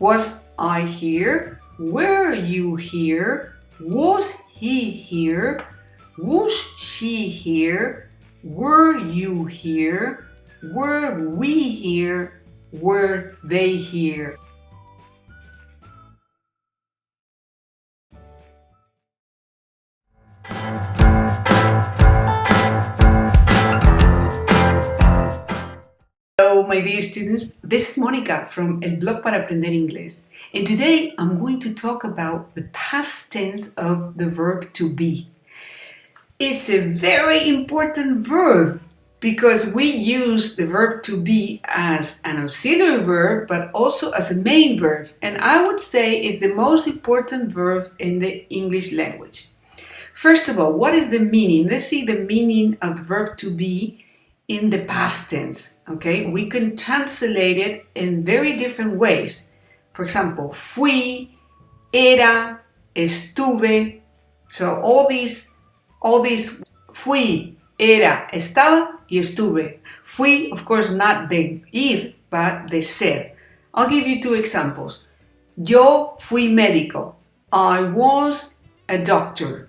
Was I here? Were you here? Was he here? Was she here? Were you here? Were we here? Were they here? Hello, my dear students. This is Mónica from El Blog para Aprender Inglés. And today I'm going to talk about the past tense of the verb to be. It's a very important verb because we use the verb to be as an auxiliary verb but also as a main verb. And I would say it's the most important verb in the English language. First of all, what is the meaning? Let's see the meaning of the verb to be in the past tense, okay? We can translate it in very different ways. For example, fui, era, estuve. So all these fui, era, estaba y estuve. Fui, of course, not the ir, but the ser. I'll give you two examples. Yo fui médico. I was a doctor.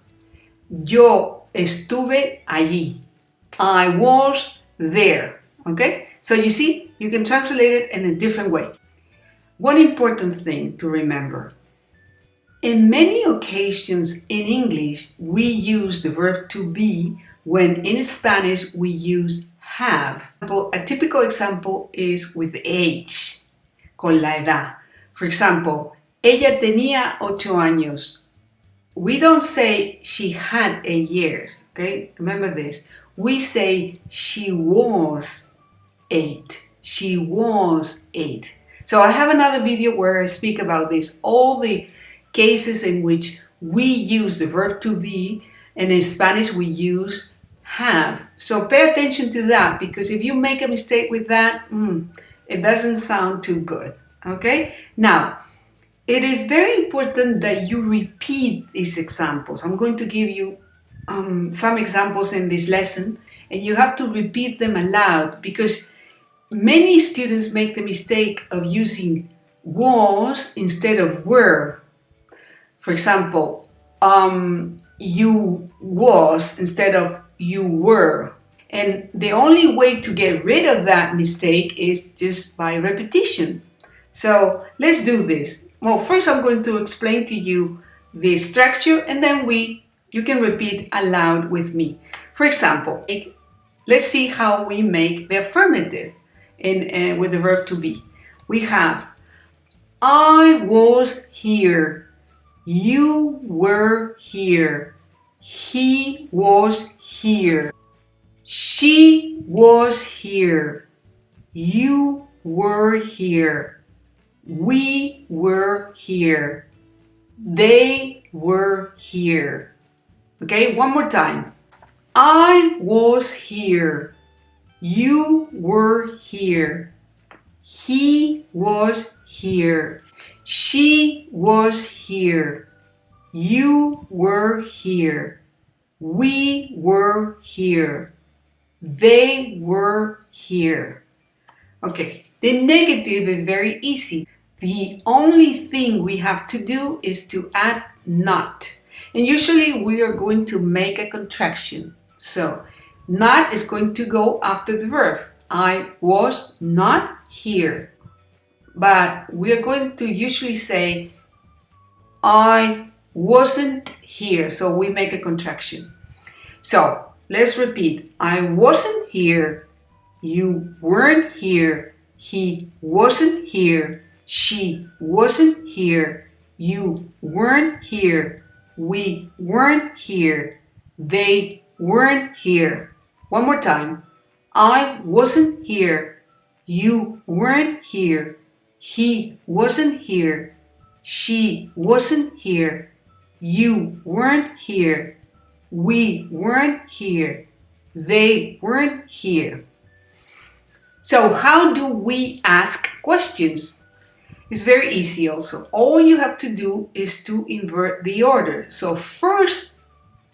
Yo estuve allí. I was there. Okay? So you see, you can translate it in a different way. One important thing to remember. In many occasions in English, we use the verb to be when in Spanish we use have. A typical example is with age, con la edad. For example, ella tenía 8 años. We don't say she had 8 years, okay? Remember this. We say she was 8. She was 8. So I have another video where I speak about this, all the cases in which we use the verb to be, and in Spanish we use have. So pay attention to that, because if you make a mistake with that, it doesn't sound too good, okay? Now, it is very important that you repeat these examples. I'm going to give you some examples in this lesson, and you have to repeat them aloud, because many students make the mistake of using was instead of were. For example, you was instead of you were. And the only way to get rid of that mistake is just by repetition. So let's do this. Well, first I'm going to explain to you the structure, and then you can repeat aloud with me. For example, let's see how we make the affirmative with the verb to be. We have, I was here. You were here. He was here. She was here. You were here. We were here. They were here. Okay, one more time. I was here. You were here. He was here. She was here. You were here. We were here. They were here. Okay, the negative is very easy. The only thing we have to do is to add not. And usually we are going to make a contraction. So, not is going to go after the verb. I was not here. But we are going to usually say, I wasn't here. So we make a contraction. So, let's repeat. I wasn't here. You weren't here. He wasn't here. She wasn't here. You weren't here. We weren't here. They weren't here. One more time. I wasn't here. You weren't here. He wasn't here. She wasn't here. You weren't here. We weren't here. They weren't here. So how do we ask questions? It's very easy also. All you have to do is to invert the order. So first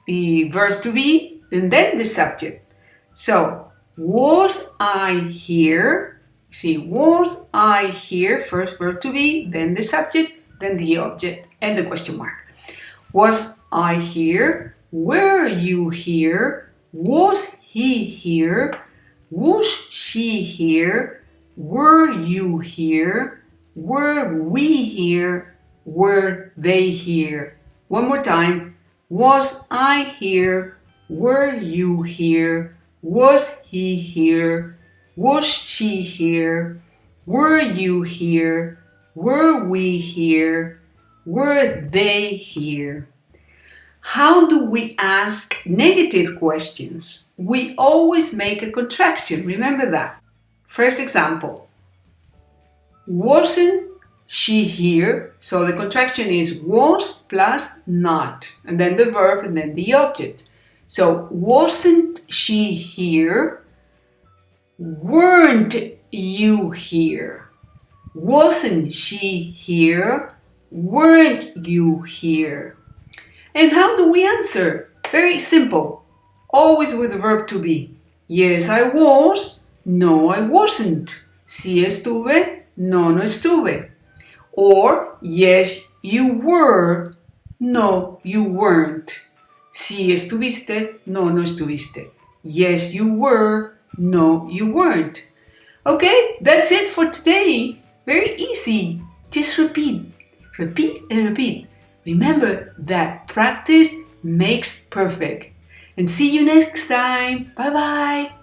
the verb to be, and then the subject. So, was I here? See, was I here? First verb to be, then the subject, then the object, and the question mark. Was I here? Were you here? Was he here? Was she here? Were you here? Were we here? Were they here? One more time. Was I here? Were you here? Was he here? Was she here? Were you here? Were we here? Were they here? How do we ask negative questions? We always make a contraction, remember that. First example, wasn't she here? So the contraction is was plus not, and then the verb and then the object. So wasn't she here? Weren't you here? Wasn't she here? Weren't you here? And how do we answer? Very simple. Always with the verb to be. Yes, I was. No, I wasn't. Sí estuve. No, no estuve. Or, yes, you were. No, you weren't. Sí estuviste. No, no estuviste. Yes, you were. No, you weren't. Okay, that's it for today. Very easy. Just repeat. Repeat and repeat. Remember that practice makes perfect. And see you next time. Bye bye.